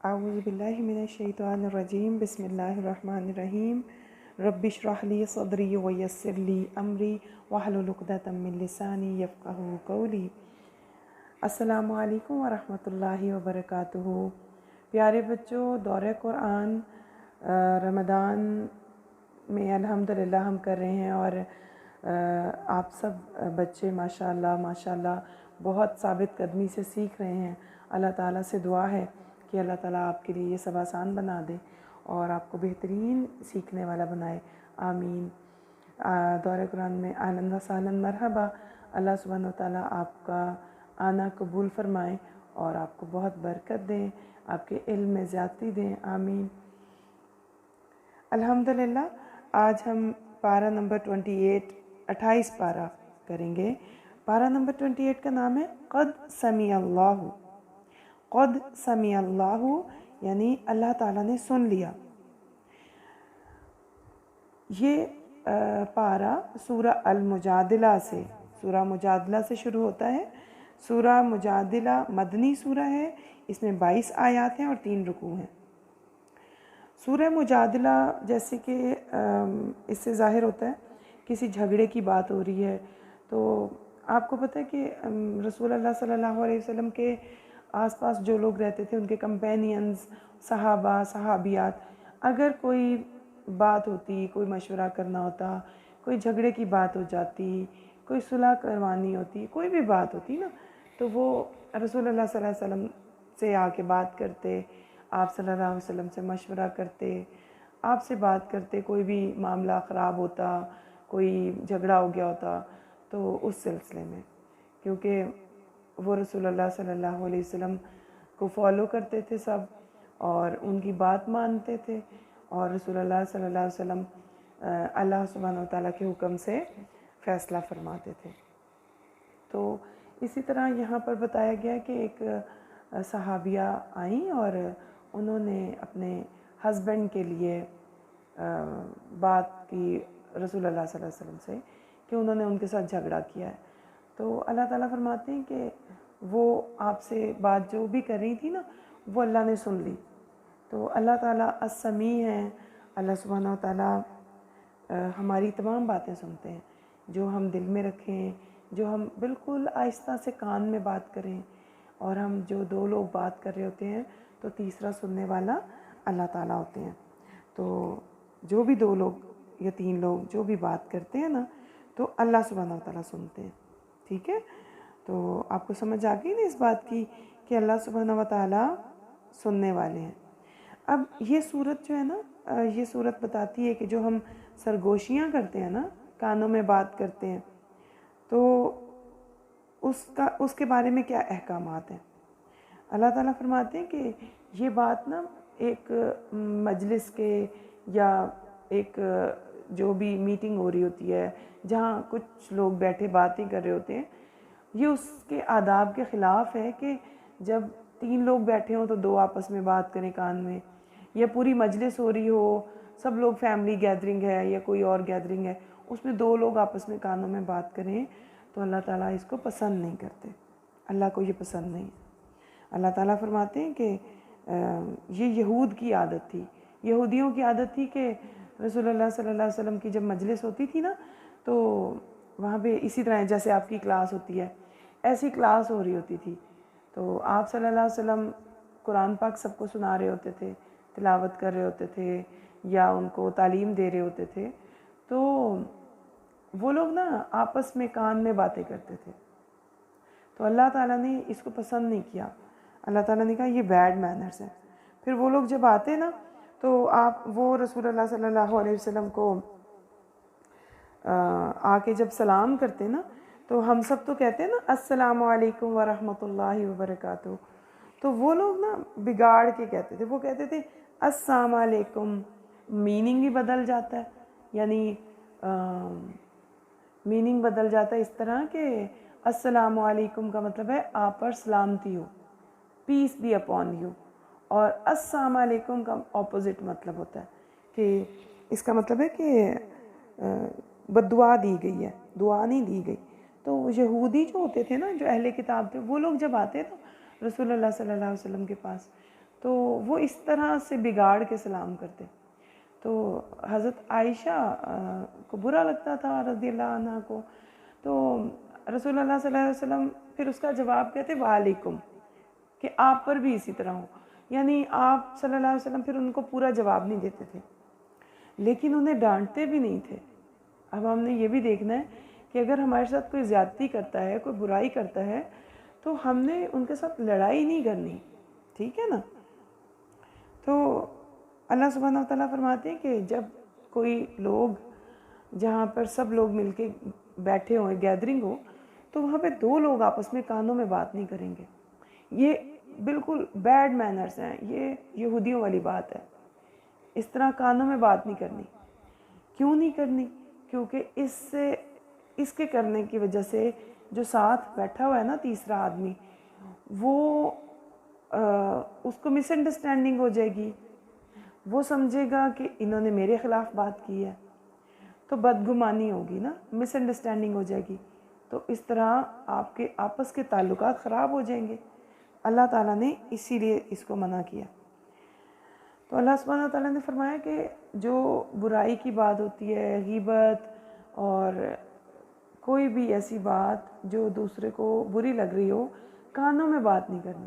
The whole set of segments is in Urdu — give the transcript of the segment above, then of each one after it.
اعوذ باللہ من الشیطان الرجیم بسم اللہ الرحمن الرحیم رب اشرح لی صدری ویسر لی امری واحلل عقدۃ من لسانی یفقہوا قولی۔ السلام علیکم ورحمۃ اللہ وبرکاتہ۔ پیارے بچوں، دورہ قرآن رمضان میں الحمدللہ ہم کر رہے ہیں، اور آپ سب بچے ماشاءاللہ بہت ثابت قدمی سے سیکھ رہے ہیں۔ اللہ تعالیٰ سے دعا ہے کہ اللہ تعالیٰ آپ کے لیے یہ سب آسان بنا دے اور آپ کو بہترین سیکھنے والا بنائے، آمین۔ دورہ قرآن میں اہلاً و سہلاً مرحبا۔ اللہ سبحانہ و تعالیٰ آپ کا آنا قبول فرمائیں اور آپ کو بہت برکت دیں، آپ کے علم میں زیادتی دیں، آمین۔ الحمدللہ آج ہم پارہ نمبر 28 پارہ کریں گے۔ پارہ نمبر 28 کا نام ہے قد سمیع اللہ۔ قد سمیع اللہ یعنی اللہ تعالیٰ نے سن لیا۔ یہ پارہ سورہ المجادلہ سے شروع ہوتا ہے۔ سورہ مجادلہ مدنی سورہ ہے، اس میں 22 آیات ہیں اور 3 رکوع ہیں۔ سورہ مجادلہ جیسے کہ اس سے ظاہر ہوتا ہے کسی جھگڑے کی بات ہو رہی ہے، تو آپ کو پتہ ہے کہ رسول اللہ صلی اللہ علیہ وسلم کے آس پاس جو لوگ رہتے تھے، ان کے کمپینینز، صحابہ صحابیات، اگر کوئی بات ہوتی، کوئی مشورہ کرنا ہوتا، کوئی جھگڑے کی بات ہو جاتی، کوئی صلح کروانی ہوتی، کوئی بھی بات ہوتی نا، تو وہ رسول اللہ صلی اللہ علیہ وسلم سے آ کے بات کرتے، آپ صلی اللہ علیہ وسلم سے مشورہ کرتے، آپ سے بات کرتے، کوئی بھی معاملہ خراب ہوتا، کوئی جھگڑا ہو گیا ہوتا تو اس سلسلے میں، کیونکہ وہ رسول اللہ صلی اللہ علیہ وسلم کو فالو کرتے تھے سب، اور ان کی بات مانتے تھے، اور رسول اللہ صلی اللہ علیہ وسلم اللہ سبحانہ وتعالیٰ کے حکم سے فیصلہ فرماتے تھے۔ تو اسی طرح یہاں پر بتایا گیا کہ ایک صحابیہ آئیں اور انہوں نے اپنے ہسبینڈ کے لیے بات کی رسول اللہ صلی اللہ علیہ وسلم سے کہ انہوں نے ان کے ساتھ جھگڑا کیا ہے۔ تو اللہ تعالیٰ فرماتے ہیں کہ وہ آپ سے بات جو بھی کر رہی تھی نا، وہ اللہ نے سن لی۔ تو اللہ تعالیٰ السمیع ہیں، اللہ سبحانہ و تعالیٰ ہماری تمام باتیں سنتے ہیں، جو ہم دل میں رکھیں، جو ہم بالکل آہستہ سے کان میں بات کریں، اور ہم جو 2 لوگ بات کر رہے ہوتے ہیں تو تیسرا سننے والا اللہ تعالیٰ ہوتے ہیں۔ تو جو بھی 2 لوگ یا 3 لوگ جو بھی بات کرتے ہیں نا، تو اللہ سبحانہ و تعالیٰ سنتے ہیں، ٹھیک ہے؟ تو آپ کو سمجھ آ گئی نا اس بات کی کہ اللہ سبحانہ و تعالیٰ سننے والے ہیں۔ اب یہ صورت جو ہے نا، یہ صورت بتاتی ہے کہ جو ہم سرگوشیاں کرتے ہیں نا، کانوں میں بات کرتے ہیں، تو اس کے بارے میں کیا احکامات ہیں۔ اللہ تعالیٰ فرماتے ہیں کہ یہ بات نا ایک مجلس کے یا ایک جو بھی میٹنگ ہو رہی ہوتی ہے، جہاں کچھ لوگ بیٹھے باتیں کر رہے ہوتے ہیں، یہ اس کے آداب کے خلاف ہے کہ جب 3 لوگ بیٹھے ہوں تو 2 آپس میں بات کریں کان میں، یا پوری مجلس ہو رہی ہو، سب لوگ فیملی گیدرنگ ہے یا کوئی اور گیدرنگ ہے، اس میں 2 لوگ آپس میں کانوں میں بات کریں، تو اللہ تعالیٰ اس کو پسند نہیں کرتے، اللہ کو یہ پسند نہیں۔ اللہ تعالیٰ فرماتے ہیں کہ یہ یہود کی عادت تھی، یہودیوں کی عادت تھی کہ رسول اللہ صلی اللہ علیہ وسلم کی جب مجلس ہوتی تھی نا، تو وہاں پہ اسی طرح جیسے آپ کی کلاس ہوتی ہے، ایسی کلاس ہو رہی ہوتی تھی، تو آپ صلی اللہ علیہ وسلم قرآن پاک سب کو سنا رہے ہوتے تھے، تلاوت کر رہے ہوتے تھے یا ان کو تعلیم دے رہے ہوتے تھے، تو وہ لوگ نا آپس میں کان میں باتیں کرتے تھے، تو اللہ تعالیٰ نے اس کو پسند نہیں کیا۔ اللہ تعالیٰ نے کہا یہ بیڈ مینرز ہیں۔ پھر وہ لوگ جب آتے نا، تو وہ رسول اللہ صلی اللہ علیہ وسلم کو آ کے جب سلام کرتے نا، تو ہم سب تو کہتے ہیں نا السلام علیکم ورحمۃ اللہ وبرکاتہ، تو وہ لوگ نا بگاڑ کے کہتے تھے، وہ کہتے تھے السلام علیکم، میننگ ہی بدل جاتا ہے، یعنی میننگ بدل جاتا ہے اس طرح کہ السلام علیکم کا مطلب ہے آپ پر سلامتی ہو، پیس بی اپون یو، اور السلام علیکم کا اپوزٹ مطلب ہوتا ہے کہ اس کا مطلب ہے کہ بددعا دی گئی ہے، دعا نہیں دی گئی۔ تو یہودی جو ہوتے تھے نا، جو اہل کتاب تھے، وہ لوگ جب آتے تو رسول اللہ صلی اللہ علیہ وسلم کے پاس، تو وہ اس طرح سے بگاڑ کے سلام کرتے. تو حضرت عائشہ کو برا لگتا تھا رضی اللہ عنہ کو. تو رسول اللہ صلی اللہ علیہ وسلم پھر اس کا جواب کہتے وعلیکم، کہ آپ پر بھی اسی طرح ہو. یعنی آپ صلی اللہ علیہ وسلم پھر ان کو پورا جواب نہیں دیتے تھے، لیکن انہیں ڈانٹتے بھی نہیں تھے. اب ہم نے یہ بھی دیکھنا ہے کہ اگر ہمارے ساتھ کوئی زیادتی کرتا ہے، کوئی برائی کرتا ہے، تو ہم نے ان کے ساتھ لڑائی نہیں کرنی، ٹھیک ہے نا. تو اللہ سبحانہ وتعالیٰ فرماتے ہیں کہ جب کوئی لوگ جہاں پر سب لوگ مل کے بیٹھے ہوئے، گیدرنگ ہو، تو وہاں پہ دو لوگ آپس میں کانوں میں بات نہیں کریں گے. یہ بالکل بیڈ مینرز ہیں، یہ یہودیوں والی بات ہے. اس طرح کانوں میں بات نہیں کرنی. کیوں نہیں کرنی؟ کیونکہ اس کے کرنے کی وجہ سے جو ساتھ بیٹھا ہوا ہے نا تیسرا آدمی، وہ اس کو مس انڈرسٹینڈنگ ہو جائے گی. وہ سمجھے گا کہ انہوں نے میرے خلاف بات کی ہے، تو بدگمانی ہوگی نا، مس انڈرسٹینڈنگ ہو جائے گی. تو اس طرح آپ کے آپس کے تعلقات خراب ہو جائیں گے. اللہ تعالیٰ نے اسی لیے اس کو منع کیا. تو اللہ سبحانہ تعالیٰ نے فرمایا کہ جو برائی کی بات ہوتی ہے، غیبت اور کوئی بھی ایسی بات جو دوسرے کو بری لگ رہی ہو، کانوں میں بات نہیں کرنی.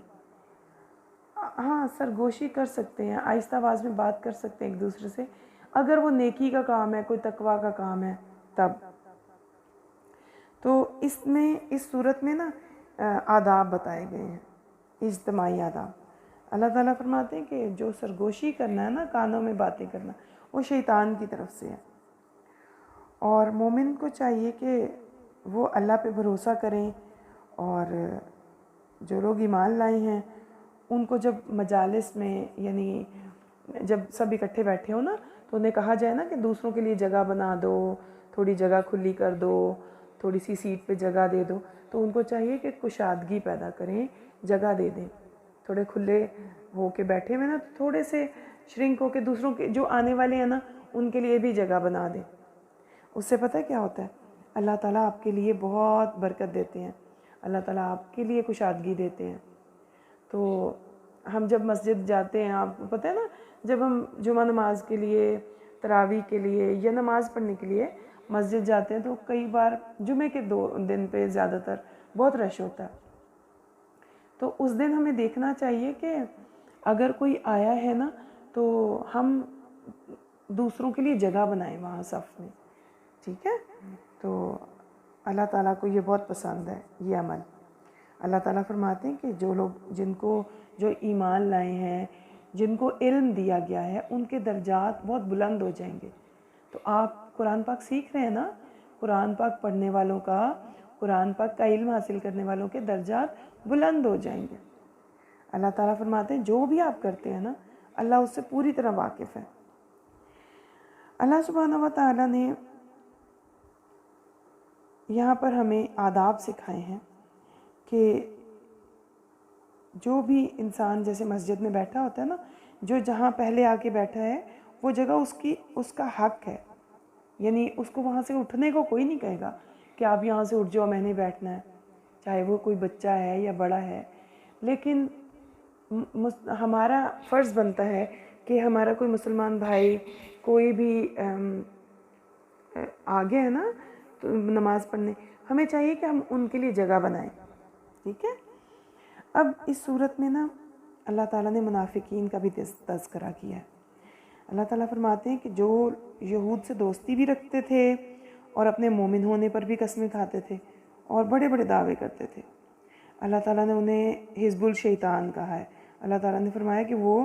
ہاں سرگوشی کر سکتے ہیں، آہستہ آواز میں بات کر سکتے ہیں ایک دوسرے سے، اگر وہ نیکی کا کام ہے، کوئی تقویٰ کا کام ہے تب. تو اس صورت میں نا آداب بتائے گئے ہیں، اجتماعی آداب. اللہ تعالیٰ فرماتے ہیں کہ جو سرگوشی کرنا ہے نا، کانوں میں باتیں کرنا، وہ شیطان کی طرف سے ہے. اور مومن کو چاہیے کہ وہ اللہ پہ بھروسہ کریں، اور جو لوگ ایمان لائے ہیں ان کو جب مجالس میں، یعنی جب سب اکٹھے بیٹھے ہو نا، تو انہیں کہا جائے نا کہ دوسروں کے لیے جگہ بنا دو، تھوڑی جگہ کھلی کر دو، تھوڑی سی سیٹ پہ جگہ دے دو. تو ان کو چاہیے کہ کشادگی پیدا کریں، جگہ دے دیں. تھوڑے کھلے ہو کے بیٹھے ہوئے نا، تو تھوڑے سے شرنک ہو کے دوسروں کے جو آنے والے ہیں نا ان کے لیے بھی جگہ بنا دیں. اس سے پتہ کیا ہوتا ہے؟ اللہ تعالیٰ آپ کے لیے بہت برکت دیتے ہیں، اللہ تعالیٰ آپ کے لیے کشادگی دیتے ہیں. تو ہم جب مسجد جاتے ہیں، آپ کو پتہ ہے نا، جب ہم جمعہ نماز کے لیے، تراویح کے لیے یا نماز پڑھنے کے لیے مسجد جاتے ہیں، تو کئی بار جمعے کے دن پہ زیادہ تر بہت رش ہوتا ہے. تو اس دن ہمیں دیکھنا چاہیے کہ اگر کوئی آیا ہے نا، تو ہم دوسروں کے لیے جگہ بنائیں وہاں صف میں، ٹھیک ہے. تو اللہ تعالیٰ کو یہ بہت پسند ہے یہ عمل. اللہ تعالیٰ فرماتے ہیں کہ جو لوگ جو ایمان لائے ہیں، جن کو علم دیا گیا ہے، ان کے درجات بہت بلند ہو جائیں گے. تو آپ قرآن پاک سیکھ رہے ہیں نا، قرآن پاک پڑھنے والوں کا، قرآن پاک کا علم حاصل کرنے والوں کے درجات بلند ہو جائیں گے. اللہ تعالیٰ فرماتے ہیں جو بھی آپ کرتے ہیں نا، اللہ اس سے پوری طرح واقف ہے. اللہ سبحانہ و تعالیٰ نے یہاں پر ہمیں آداب سکھائے ہیں کہ جو بھی انسان جیسے مسجد میں بیٹھا ہوتا ہے نا، جو جہاں پہلے آ کے بیٹھا ہے وہ جگہ اس کا حق ہے. یعنی اس کو وہاں سے اٹھنے کو کوئی نہیں کہے گا کہ آپ یہاں سے اٹھ جاؤ، میں نے بیٹھنا ہے، چاہے وہ کوئی بچہ ہے یا بڑا ہے. لیکن ہمارا فرض بنتا ہے کہ ہمارا کوئی مسلمان بھائی کوئی بھی آگے ہے نا تو نماز پڑھنے، ہمیں چاہیے کہ ہم ان کے لیے جگہ بنائیں، ٹھیک ہے. اب اس صورت میں نا اللہ تعالیٰ نے منافقین کا بھی تذکرہ کیا ہے. اللہ تعالیٰ فرماتے ہیں کہ جو یہود سے دوستی بھی رکھتے تھے اور اپنے مومن ہونے پر بھی قسمیں کھاتے تھے اور بڑے بڑے دعوے کرتے تھے، اللہ تعالیٰ نے انہیں حزب الشیطان کہا ہے. اللہ تعالیٰ نے فرمایا کہ وہ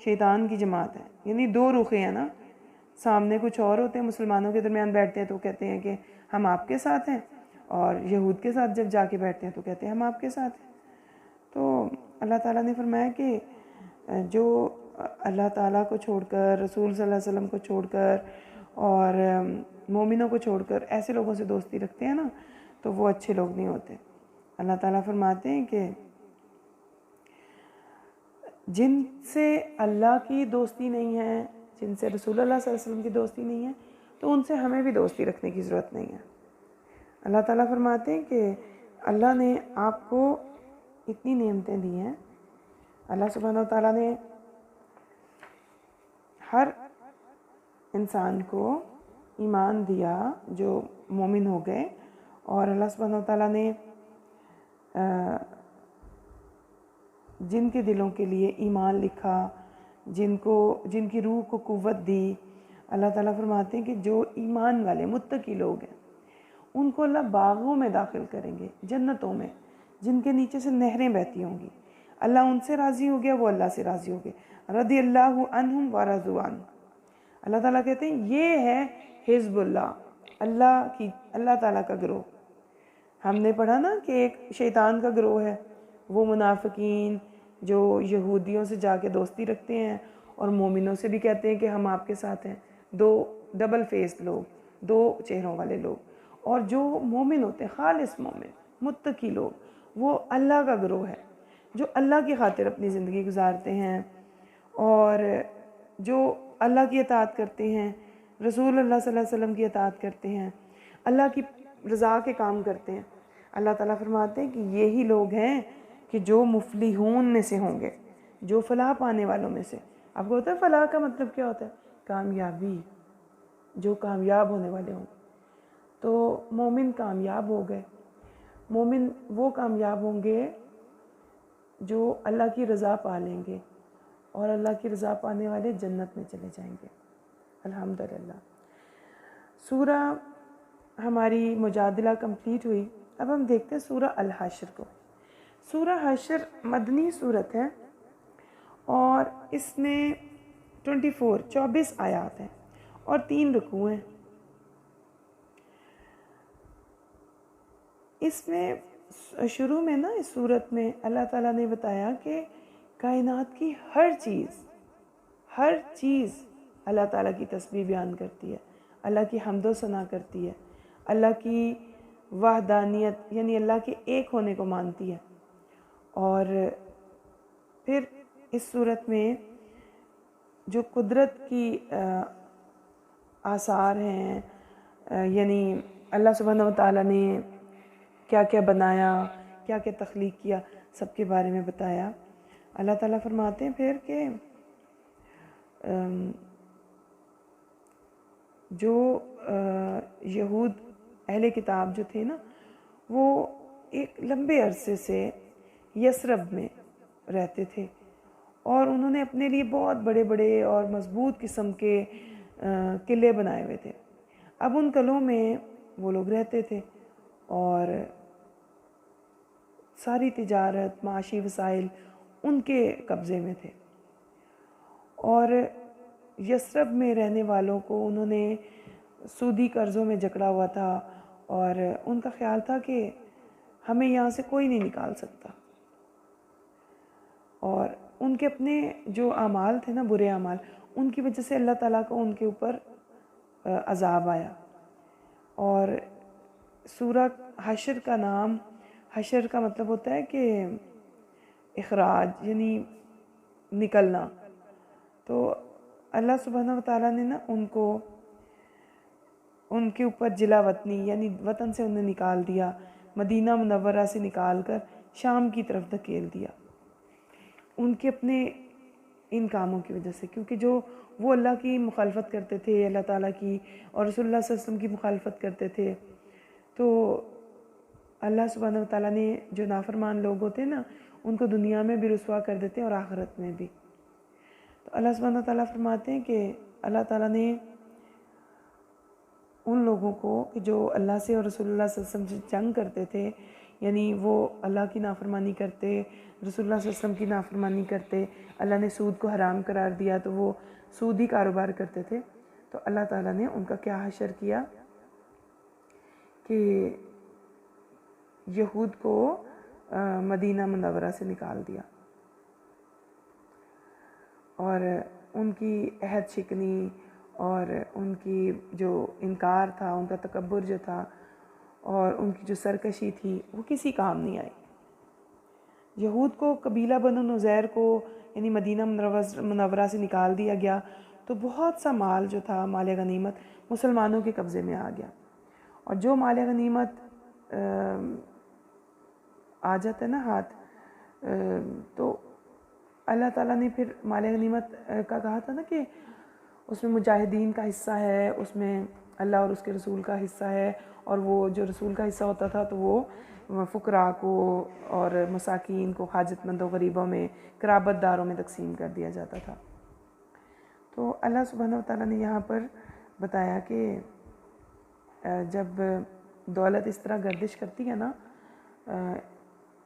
شیطان کی جماعت ہے. یعنی دو رخے ہیں نا، سامنے کچھ اور ہوتے ہیں، مسلمانوں کے درمیان بیٹھتے ہیں تو کہتے ہیں کہ ہم آپ کے ساتھ ہیں، اور یہود کے ساتھ جب جا کے بیٹھتے ہیں تو کہتے ہیں ہم آپ کے ساتھ ہیں. تو اللہ تعالیٰ نے فرمایا کہ جو اللہ تعالیٰ کو چھوڑ کر، رسول صلی اللہ علیہ وسلم کو چھوڑ کر اور مومنوں کو چھوڑ کر ایسے لوگوں سے دوستی رکھتے ہیں نا، تو وہ اچھے لوگ نہیں ہوتے. اللہ تعالیٰ فرماتے ہیں کہ جن سے اللہ کی دوستی نہیں ہے، جن سے رسول اللہ صلی اللہ علیہ وسلم کی دوستی نہیں ہے، تو ان سے ہمیں بھی دوستی رکھنے کی ضرورت نہیں ہے. اللہ تعالیٰ فرماتے ہیں کہ اللہ نے آپ کو اتنی نعمتیں دی ہیں. اللہ سبحانہ و تعالیٰ نے ہر انسان کو ایمان دیا جو مومن ہو گئے، اور اللہ سبحانہ و تعالیٰ نے جن کے دلوں کے لیے ایمان لکھا، جن کی روح کو قوت دی، اللہ تعالیٰ فرماتے ہیں کہ جو ایمان والے متقی لوگ ہیں ان کو اللہ باغوں میں داخل کریں گے، جنتوں میں، جن کے نیچے سے نہریں بہتی ہوں گی۔ اللہ ان سے راضی ہو گیا، وہ اللہ سے راضی ہو گئے، رضی اللہ عنہم ورضوا عنہ۔ اللہ تعالیٰ کہتے ہیں یہ ہے حزب اللہ تعالیٰ کا گروہ۔ ہم نے پڑھا نا کہ ایک شیطان کا گروہ ہے، وہ منافقین جو یہودیوں سے جا کے دوستی رکھتے ہیں اور مومنوں سے بھی کہتے ہیں کہ ہم آپ کے ساتھ ہیں، دو ڈبل فیس لوگ، دو چہروں والے لوگ۔ اور جو مومن ہوتے ہیں، خالص مومن متقی لوگ، وہ اللہ کا گروہ ہے، جو اللہ کی خاطر اپنی زندگی گزارتے ہیں اور جو اللہ کی اطاعت کرتے ہیں، رسول اللہ صلی اللہ علیہ وسلم کی اطاعت کرتے ہیں، اللہ کی رضا کے کام کرتے ہیں۔ اللہ تعالیٰ فرماتے ہیں کہ یہی لوگ ہیں کہ جو مفلحون میں سے ہوں گے، جو فلاح پانے والوں میں سے۔ آپ کو ہوتا ہے فلاح کا مطلب کیا ہوتا ہے؟ کامیابی، جو کامیاب ہونے والے ہوں۔ تو مومن کامیاب ہو گئے، مومن وہ کامیاب ہوں گے جو اللہ کی رضا پا لیں گے، اور اللہ کی رضا پانے والے جنت میں چلے جائیں گے، الحمدللہ۔ سورہ ہماری مجادلہ کمپلیٹ ہوئی۔ اب ہم دیکھتے ہیں سورہ الحشر کو۔ سورہ حشر مدنی سورت ہے اور اس میں 24 آیات ہیں اور 3 رکوع ہیں۔ اس میں شروع میں نا، اس سورت میں اللہ تعالیٰ نے بتایا کہ کائنات کی ہر چیز اللہ تعالیٰ کی تسبیح بیان کرتی ہے، اللہ کی حمد و ثنا کرتی ہے، اللہ کی وحدانیت یعنی اللہ کے ایک ہونے کو مانتی ہے۔ اور پھر اس صورت میں جو قدرت کی آثار ہیں، یعنی اللہ سبحانہ و تعالیٰ نے کیا کیا بنایا، کیا کیا تخلیق کیا، سب کے بارے میں بتایا۔ اللہ تعالیٰ فرماتے ہیں پھر کہ جو یہود اہل کتاب جو تھے نا، وہ ایک لمبے عرصے سے یثرب میں رہتے تھے اور انہوں نے اپنے لیے بہت بڑے بڑے اور مضبوط قسم کے قلعے بنائے ہوئے تھے۔ اب ان قلعوں میں وہ لوگ رہتے تھے اور ساری تجارت، معاشی وسائل ان کے قبضے میں تھے، اور یثرب میں رہنے والوں کو انہوں نے سودی قرضوں میں جکڑا ہوا تھا، اور ان کا خیال تھا کہ ہمیں یہاں سے کوئی نہیں نکال سکتا۔ اور ان کے اپنے جو اعمال تھے نا، برے اعمال، ان کی وجہ سے اللہ تعالیٰ کو ان کے اوپر عذاب آیا۔ اور سورہ حشر کا نام، حشر کا مطلب ہوتا ہے کہ اخراج، یعنی نکلنا۔ تو اللہ سبحانہ و تعالیٰ نے نا ان کے اوپر جلا وطنی یعنی وطن سے انہیں نکال دیا، مدینہ منورہ سے نکال کر شام کی طرف دھکیل دیا، ان کے اپنے ان کاموں کی وجہ سے، کیونکہ جو وہ اللہ کی مخالفت کرتے تھے، اللہ تعالیٰ کی اور رسول اللہ صلی اللہ علیہ وسلم کی مخالفت کرتے تھے، تو اللہ سبحانہ و تعالیٰ نے جو نافرمان لوگ ہوتے ہیں نا، ان کو دنیا میں بھی رسوا کر دیتے ہیں اور آخرت میں بھی۔ تو اللہ سبحانہ و تعالیٰ فرماتے ہیں کہ اللہ تعالیٰ نے ان لوگوں کو کہ جو اللہ سے اور رسول اللہ صلی اللہ علیہ وسلم سے جنگ کرتے تھے، یعنی وہ اللہ کی نافرمانی کرتے، رسول اللہ صلی اللہ علیہ وسلم کی نافرمانی کرتے، اللہ نے سود کو حرام قرار دیا تو وہ سودی کاروبار کرتے تھے، تو اللہ تعالیٰ نے ان کا کیا حشر کیا کہ یہود کو مدینہ منورہ سے نکال دیا، اور ان کی عہد شکنی اور ان کی جو انکار تھا، ان کا تکبر جو تھا اور ان کی جو سرکشی تھی، وہ کسی کام نہیں آئی۔ یہود کو قبیلہ بنو نذیر کو یعنی مدینہ منورہ سے نکال دیا گیا، تو بہت سا مال جو تھا، مال غنیمت، مسلمانوں کے قبضے میں آ گیا، اور جو مال غنیمت آ جاتا ہے نا ہاتھ، تو اللہ تعالیٰ نے پھر مال غنیمت کا کہا تھا نا کہ اس میں مجاہدین کا حصہ ہے، اس میں اللہ اور اس کے رسول کا حصہ ہے، اور وہ جو رسول کا حصہ ہوتا تھا تو وہ فقراء کو اور مساکین کو، حاجت مندوں، غریبوں میں، قرابت داروں میں تقسیم کر دیا جاتا تھا۔ تو اللہ سبحانہ وتعالیٰ نے یہاں پر بتایا کہ جب دولت اس طرح گردش کرتی ہے نا،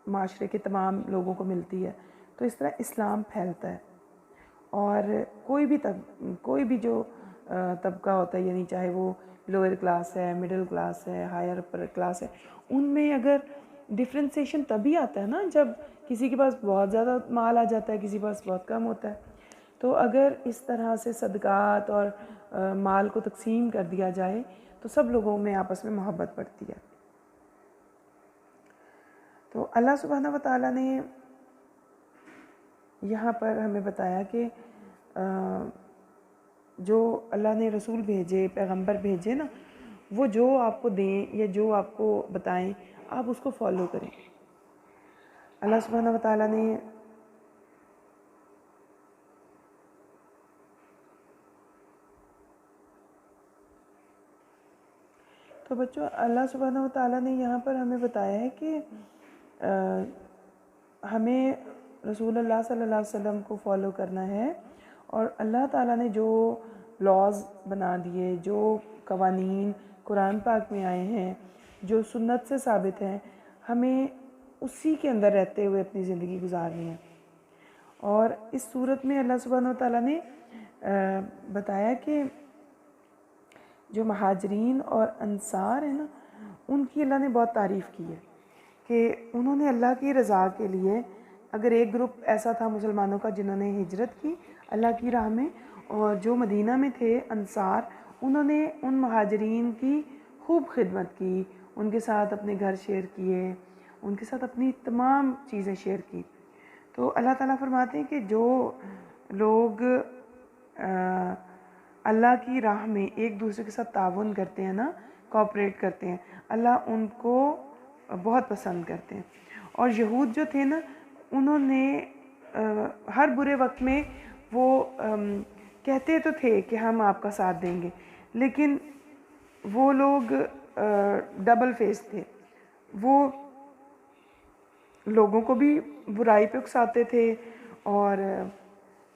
معاشرے کے تمام لوگوں کو ملتی ہے، تو اس طرح اسلام پھیلتا ہے، اور کوئی بھی جو طبقہ ہوتا ہے، یعنی چاہے وہ لوئر کلاس ہے، مڈل کلاس ہے، ہائر اپر کلاس ہے، ان میں اگر ڈفرینسیشن تبھی آتا ہے نا جب کسی کے پاس بہت زیادہ مال آ جاتا ہے، کسی کے پاس بہت کم ہوتا ہے۔ تو اگر اس طرح سے صدقات اور مال کو تقسیم کر دیا جائے تو سب لوگوں میں آپس میں محبت بڑھتی ہے۔ تو اللہ سبحانہ وتعالیٰ نے یہاں پر ہمیں بتایا کہ جو اللہ نے رسول بھیجے، پیغمبر بھیجے نا، وہ جو آپ کو دیں یا جو آپ کو بتائیں آپ اس کو فالو کریں۔ اللہ سبحانہ وتعالیٰ نے تو بچوں، اللہ سبحانہ وتعالیٰ نے یہاں پر ہمیں بتایا ہے کہ ہمیں رسول اللہ صلی اللہ علیہ وسلم کو فالو کرنا ہے، اور اللہ تعالیٰ نے جو لاز بنا دیے، جو قوانین قرآن پاک میں آئے ہیں، جو سنت سے ثابت ہیں، ہمیں اسی کے اندر رہتے ہوئے اپنی زندگی گزارنی ہے۔ اور اس صورت میں اللہ سبحانہ وتعالیٰ نے بتایا کہ جو مہاجرین اور انصار ہیں نا، ان کی اللہ نے بہت تعریف کی ہے کہ انہوں نے اللہ کی رضا کے لیے، اگر ایک گروپ ایسا تھا مسلمانوں کا جنہوں نے ہجرت کی اللہ کی راہ میں، اور جو مدینہ میں تھے انصار، انہوں نے ان مہاجرین کی خوب خدمت کی، ان کے ساتھ اپنے گھر شیئر کیے، ان کے ساتھ اپنی تمام چیزیں شیئر کی۔ تو اللہ تعالیٰ فرماتے ہیں کہ جو لوگ اللہ کی راہ میں ایک دوسرے کے ساتھ تعاون کرتے ہیں نا، کوآپریٹ کرتے ہیں، اللہ ان کو بہت پسند کرتے ہیں۔ اور یہود جو تھے نا، انہوں نے ہر برے وقت میں وہ کہتے تو تھے کہ ہم آپ کا ساتھ دیں گے، لیکن وہ لوگ ڈبل فیس تھے، وہ لوگوں کو بھی برائی پہ اکساتے تھے، اور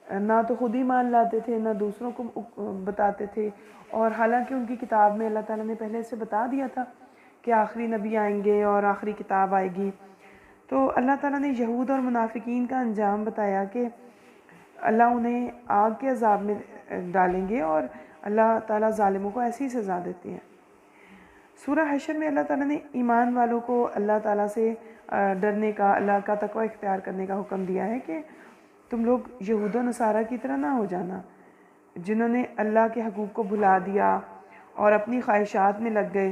نہ تو خود ہی مان لاتے تھے، نہ دوسروں کو بتاتے تھے، اور حالانکہ ان کی کتاب میں اللہ تعالیٰ نے پہلے سے بتا دیا تھا کہ آخری نبی آئیں گے اور آخری کتاب آئے گی۔ تو اللہ تعالیٰ نے یہود اور منافقین کا انجام بتایا کہ اللہ انہیں آگ کے عذاب میں ڈالیں گے، اور اللہ تعالیٰ ظالموں کو ایسی سزا دیتے ہیں۔ سورہ حشر میں اللہ تعالیٰ نے ایمان والوں کو اللہ تعالیٰ سے ڈرنے کا، اللہ کا تقوی اختیار کرنے کا حکم دیا ہے کہ تم لوگ یہود و نصارہ کی طرح نہ ہو جانا، جنہوں نے اللہ کے حقوق کو بھلا دیا اور اپنی خواہشات میں لگ گئے۔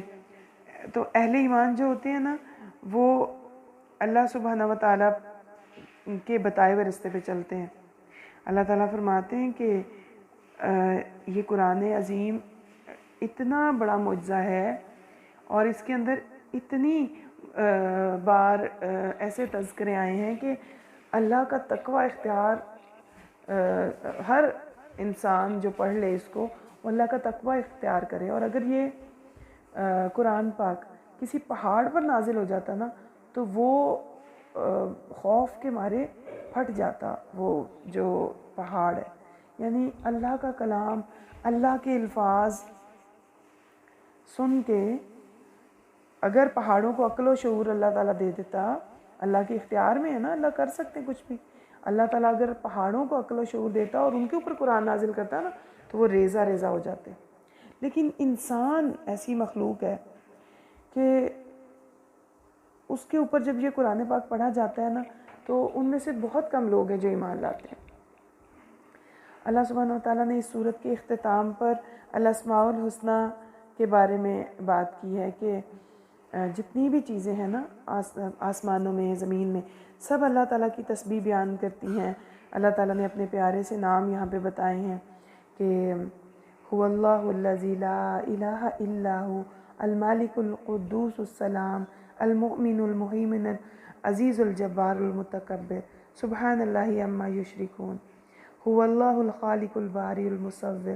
تو اہل ایمان جو ہوتے ہیں نا، وہ اللہ سبحانہ وتعالیٰ کے بتائے ہوئے رستے پہ چلتے ہیں۔ اللہ تعالیٰ فرماتے ہیں کہ یہ قرآن عظیم اتنا بڑا معجزہ ہے، اور اس کے اندر اتنی بار ایسے تذکرے آئے ہیں کہ اللہ کا تقوی اختیار ہر انسان جو پڑھ لے اس کو، وہ اللہ کا تقوی اختیار کرے۔ اور اگر یہ قرآن پاک کسی پہاڑ پر نازل ہو جاتا نا، تو وہ خوف کے مارے پھٹ جاتا، وہ جو پہاڑ ہے۔ یعنی اللہ کا کلام، اللہ کے الفاظ سن کے اگر پہاڑوں کو عقل و شعور اللہ تعالیٰ دے دیتا، اللہ کے اختیار میں ہے نا، اللہ کر سکتے کچھ بھی۔ اللہ تعالیٰ اگر پہاڑوں کو عقل و شعور دیتا اور ان کے اوپر قرآن نازل کرتا نا، تو وہ ریزہ ریزہ ہو جاتے۔ لیکن انسان ایسی مخلوق ہے کہ اس کے اوپر جب یہ قرآن پاک پڑھا جاتا ہے نا، تو ان میں سے بہت کم لوگ ہیں جو ایمان لاتے ہیں۔ اللہ سبحانہ وتعالیٰ نے اس سورت کے اختتام پر الاسماء الحسنی کے بارے میں بات کی ہے کہ جتنی بھی چیزیں ہیں نا آسمانوں میں، زمین میں، سب اللہ تعالیٰ کی تسبیح بیان کرتی ہیں۔ اللہ تعالیٰ نے اپنے پیارے سے نام یہاں پہ بتائے ہیں کہ هو اللہ الذی لا الہ الا هو المالک القدوس السلام المؤمن المہیمن العزیز الجبار المتکبر سبحان اللہ عما یشرکون، هو اللہ الخالق الباری المصور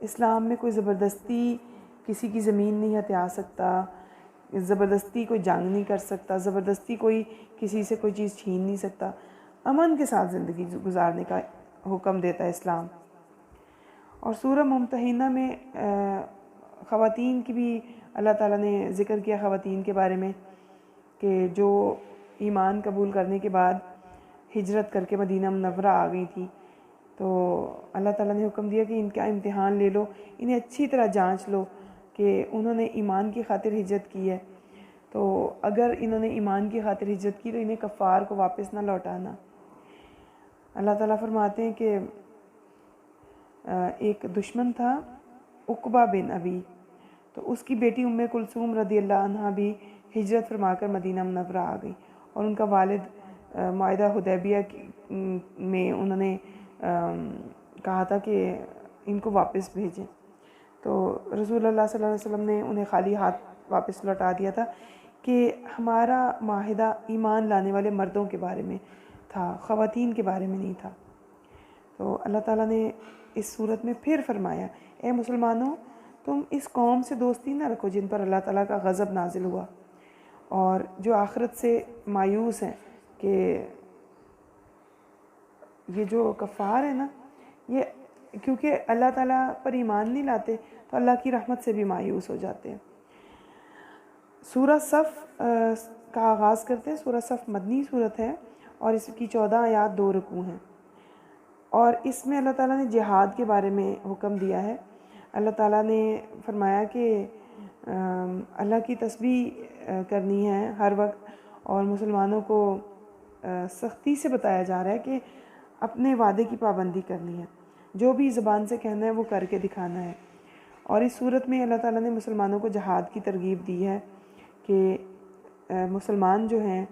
اسلام میں کوئی زبردستی کسی کی زمین نہیں ہتھیا سکتا، زبردستی کوئی جنگ نہیں کر سکتا، زبردستی کوئی کسی سے کوئی چیز چھین نہیں سکتا، امن کے ساتھ زندگی گزارنے کا حکم دیتا ہے اسلام۔ اور سورہ ممتحنہ میں خواتین کی بھی اللہ تعالیٰ نے ذکر کیا، خواتین کے بارے میں، کہ جو ایمان قبول کرنے کے بعد ہجرت کر کے مدینہ منورہ آ گئی تھی، تو اللہ تعالیٰ نے حکم دیا کہ ان کا امتحان لے لو، انہیں اچھی طرح جانچ لو کہ انہوں نے ایمان کی خاطر ہجرت کی ہے، تو اگر انہوں نے ایمان کی خاطر ہجرت کی تو انہیں کفار کو واپس نہ لوٹانا۔ اللہ تعالیٰ فرماتے ہیں کہ ایک دشمن تھا عقبہ بن ابی، تو اس کی بیٹی ام کلثوم رضی اللہ عنہ بھی ہجرت فرما کر مدینہ منورہ آ گئی، اور ان کا والد معاہدہ حدیبیہ میں انہوں نے کہا تھا کہ ان کو واپس بھیجیں، تو رسول اللہ صلی اللہ علیہ وسلم نے انہیں خالی ہاتھ واپس لوٹا دیا تھا کہ ہمارا معاہدہ ایمان لانے والے مردوں کے بارے میں تھا، خواتین کے بارے میں نہیں تھا۔ تو اللہ تعالیٰ نے اس صورت میں پھر فرمایا، اے مسلمانوں، تم اس قوم سے دوستی نہ رکھو جن پر اللہ تعالیٰ کا غضب نازل ہوا، اور جو آخرت سے مایوس ہیں، کہ یہ جو کفار ہیں نا، یہ کیونکہ اللہ تعالیٰ پر ایمان نہیں لاتے تو اللہ کی رحمت سے بھی مایوس ہو جاتے ہیں۔ سورہ صف کا آغاز کرتے ہیں۔ سورہ صف مدنی صورت ہے اور اس کی 14 آیات 2 رکوع ہیں، اور اس میں اللہ تعالیٰ نے جہاد کے بارے میں حکم دیا ہے۔ اللہ تعالیٰ نے فرمایا کہ اللہ کی تسبیح کرنی ہے ہر وقت، اور مسلمانوں کو سختی سے بتایا جا رہا ہے کہ اپنے وعدے کی پابندی کرنی ہے، جو بھی زبان سے کہنا ہے وہ کر کے دکھانا ہے۔ اور اس صورت میں اللہ تعالیٰ نے مسلمانوں کو جہاد کی ترغیب دی ہے کہ مسلمان جو ہیں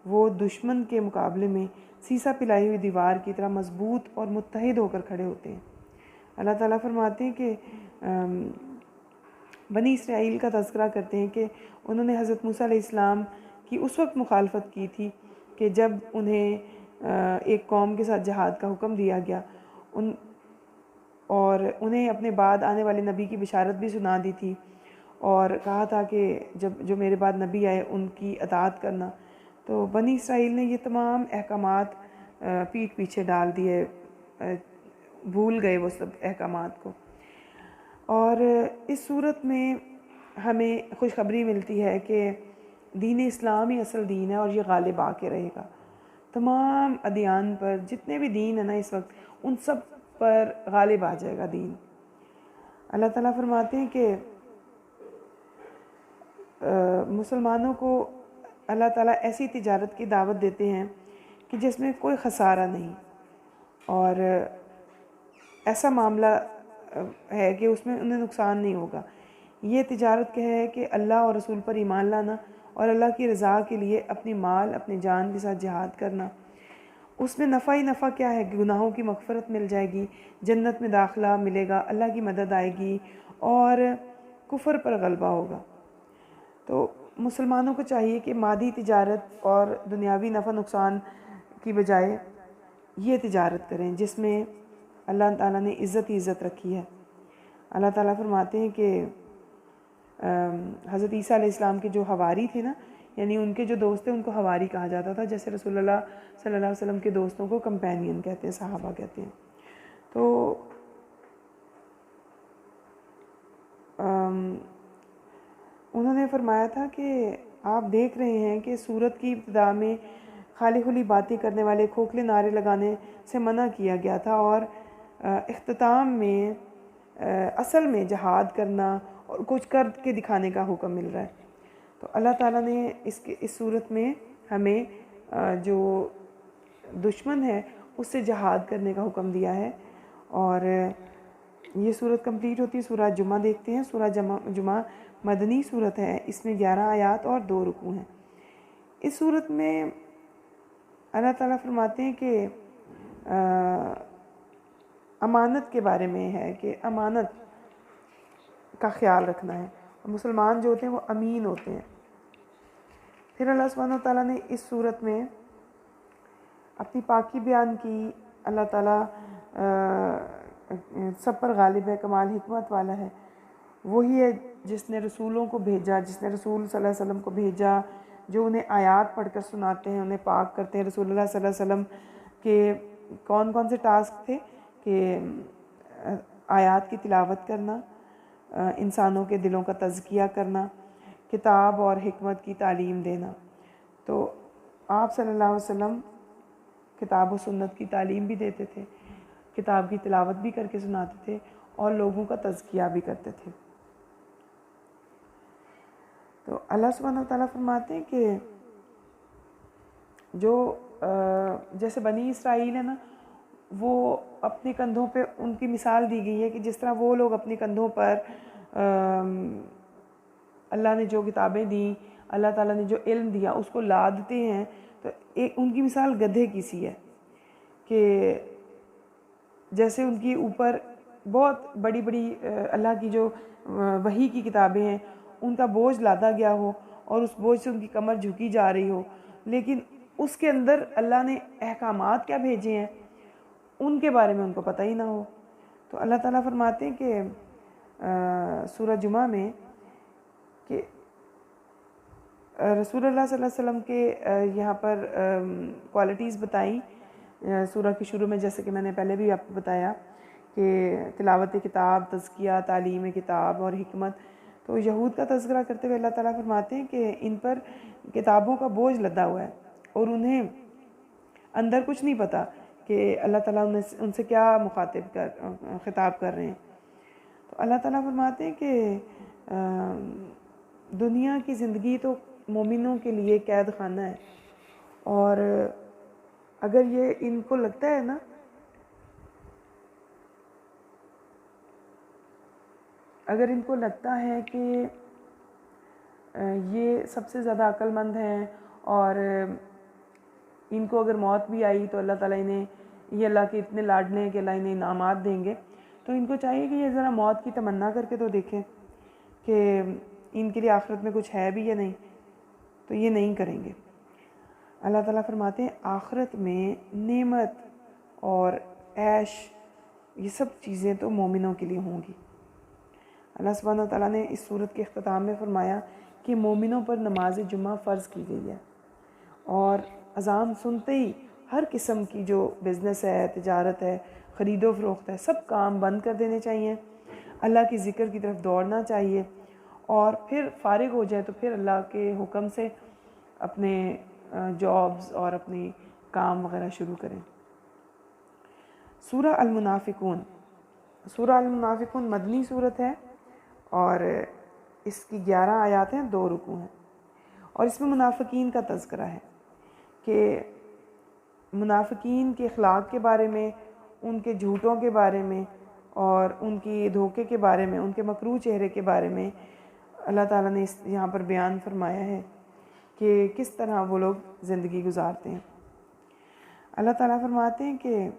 وہ دشمن کے مقابلے میں سیسا پلائی ہوئی دیوار کی طرح مضبوط اور متحد ہو کر کھڑے ہوتے ہیں۔ اللہ تعالیٰ فرماتے ہیں کہ بنی اسرائیل کا تذکرہ کرتے ہیں کہ انہوں نے حضرت موسیٰ علیہ السلام کی اس وقت مخالفت کی تھی کہ جب انہیں ایک قوم کے ساتھ جہاد کا حکم دیا گیا، اور انہیں اپنے بعد آنے والے نبی کی بشارت بھی سنا دی تھی، اور کہا تھا کہ جو میرے بعد نبی آئے ان کی اطاعت کرنا۔ تو بنی اسرائیل نے یہ تمام احکامات پیٹھ پیچھے ڈال دیے، بھول گئے وہ سب احکامات کو۔ اور اس صورت میں ہمیں خوشخبری ملتی ہے کہ دین اسلام ہی اصل دین ہے، اور یہ غالب آ کے رہے گا تمام ادیان پر۔ جتنے بھی دین ہیں نا اس وقت، ان سب پر غالب آ جائے گا دین۔ اللہ تعالیٰ فرماتے ہیں کہ مسلمانوں کو اللہ تعالیٰ ایسی تجارت کی دعوت دیتے ہیں کہ جس میں کوئی خسارہ نہیں، اور ایسا معاملہ ہے کہ اس میں انہیں نقصان نہیں ہوگا۔ یہ تجارت کیا ہے کہ اللہ اور رسول پر ایمان لانا، اور اللہ کی رضا کے لیے اپنی مال اپنی جان کے ساتھ جہاد کرنا۔ اس میں نفع ہی نفع کیا ہے، گناہوں کی مغفرت مل جائے گی، جنت میں داخلہ ملے گا، اللہ کی مدد آئے گی، اور کفر پر غلبہ ہوگا۔ تو مسلمانوں کو چاہیے کہ مادی تجارت اور دنیاوی نفع نقصان کی بجائے یہ تجارت کریں جس میں اللہ تعالیٰ نے عزت ہی عزت رکھی ہے۔ اللہ تعالیٰ فرماتے ہیں کہ حضرت عیسیٰ علیہ السلام کے جو حواری تھے نا، یعنی ان کے جو دوست تھے ان کو حواری کہا جاتا تھا، جیسے رسول اللہ صلی اللہ علیہ وسلم کے دوستوں کو کمپینین کہتے ہیں، صحابہ کہتے ہیں۔ تو انہوں نے فرمایا تھا کہ آپ دیکھ رہے ہیں کہ سورت کی ابتدا میں خالی خلی باتیں کرنے والے کھوکھلے نعرے لگانے سے منع کیا گیا تھا، اور اختتام میں اصل میں جہاد کرنا اور کچھ کر کے دکھانے کا حکم مل رہا ہے۔ تو اللہ تعالیٰ نے اس صورت میں ہمیں جو دشمن ہے اس سے جہاد کرنے کا حکم دیا ہے، اور یہ صورت کمپلیٹ ہوتی ہے۔ سورہ جمعہ دیکھتے ہیں۔ سورہ جمعہ مدنی صورت ہے، اس میں 11 آیات اور 2 رکوع ہیں۔ اس صورت میں اللہ تعالیٰ فرماتے ہیں کہ امانت کے بارے میں ہے کہ امانت کا خیال رکھنا ہے، اور مسلمان جو ہوتے ہیں وہ امین ہوتے ہیں۔ پھر اللہ سبحانہ وتعالیٰ نے اس صورت میں اپنی پاکی بیان کی۔ اللہ تعالیٰ سب پر غالب ہے، کمال حکمت والا ہے، وہی ہے جس نے رسولوں کو بھیجا، جس نے رسول صلی اللہ علیہ وسلم کو بھیجا، جو انہیں آیات پڑھ کر سناتے ہیں، انہیں پاک کرتے ہیں۔ رسول اللہ صلی اللہ علیہ وسلم کے کون کون سے ٹاسک تھے کہ آیات کی تلاوت کرنا، انسانوں کے دلوں کا تزکیہ کرنا، کتاب اور حکمت کی تعلیم دینا۔ تو آپ صلی اللہ علیہ وسلم کتاب و سنت کی تعلیم بھی دیتے تھے، کتاب کی تلاوت بھی کر کے سناتے تھے، اور لوگوں کا تزکیہ بھی کرتے تھے۔ تو اللہ سبحانہ و تعالیٰ فرماتے ہیں کہ جو جیسے بنی اسرائیل ہے نا، وہ اپنے کندھوں پہ ان کی مثال دی گئی ہے کہ جس طرح وہ لوگ اپنے کندھوں پر اللہ نے جو کتابیں دیں، اللہ تعالیٰ نے جو علم دیا اس کو لادتے ہیں، تو ایک ان کی مثال گدھے کی سی ہے کہ جیسے ان کی اوپر بہت بڑی بڑی اللہ کی جو وحی کی کتابیں ہیں ان کا بوجھ لادا گیا ہو، اور اس بوجھ سے ان کی کمر جھکی جا رہی ہو، لیکن اس کے اندر اللہ نے احکامات کیا بھیجے ہیں ان کے بارے میں ان کو پتہ ہی نہ ہو۔ تو اللہ تعالیٰ فرماتے ہیں کہ سورہ جمعہ میں کہ رسول اللہ صلی اللہ علیہ وسلم کے یہاں پر کوالٹیز بتائیں سورہ کے شروع میں، جیسے کہ میں نے پہلے بھی آپ کو بتایا کہ تلاوت کتاب، تزکیہ، تعلیم کتاب اور حکمت۔ تو یہود کا تذکرہ کرتے ہوئے اللہ تعالیٰ فرماتے ہیں کہ ان پر کتابوں کا بوجھ لدا ہوا ہے، اور انہیں اندر کچھ نہیں پتہ کہ اللہ تعالیٰ ان سے کیا خطاب کر رہے ہیں۔ تو اللہ تعالیٰ فرماتے ہیں کہ دنیا کی زندگی تو مومنوں کے لیے قید خانہ ہے، اور اگر یہ ان کو لگتا ہے نا، اگر ان کو لگتا ہے کہ یہ سب سے زیادہ عقل مند ہیں، اور ان کو اگر موت بھی آئی تو اللہ تعالیٰ انہیں، یہ اللہ کے اتنے لاڈلے ہیں کہ اللہ انہیں انعامات دیں گے، تو ان کو چاہیے کہ یہ ذرا موت کی تمنا کر کے تو دیکھیں کہ ان کے لیے آخرت میں کچھ ہے بھی یا نہیں، تو یہ نہیں کریں گے۔ اللہ تعالیٰ فرماتے ہیں آخرت میں نعمت اور عیش، یہ سب چیزیں تو مومنوں کے لیے ہوں گی۔ اللہ سبحانہ و تعالیٰ نے اس صورت کے اختتام میں فرمایا کہ مومنوں پر نماز جمعہ فرض کی گئی ہے، اور اذان سنتے ہی ہر قسم کی جو بزنس ہے، تجارت ہے، خرید و فروخت ہے، سب کام بند کر دینے چاہیے، اللہ کی ذکر کی طرف دوڑنا چاہیے، اور پھر فارغ ہو جائے تو پھر اللہ کے حکم سے اپنے جابز اور اپنی کام وغیرہ شروع کریں۔ سورہ المنافقون، سورہ المنافقون مدنی صورت ہے، اور اس کی 11 آیات ہیں، 2 رکوع ہیں، اور اس میں منافقین کا تذکرہ ہے کہ منافقین کے اخلاق کے بارے میں، ان کے جھوٹوں کے بارے میں، اور ان کی دھوکے کے بارے میں، ان کے مکروہ چہرے کے بارے میں اللہ تعالیٰ نے یہاں پر بیان فرمایا ہے کہ کس طرح وہ لوگ زندگی گزارتے ہیں۔ اللہ تعالیٰ فرماتے ہیں کہ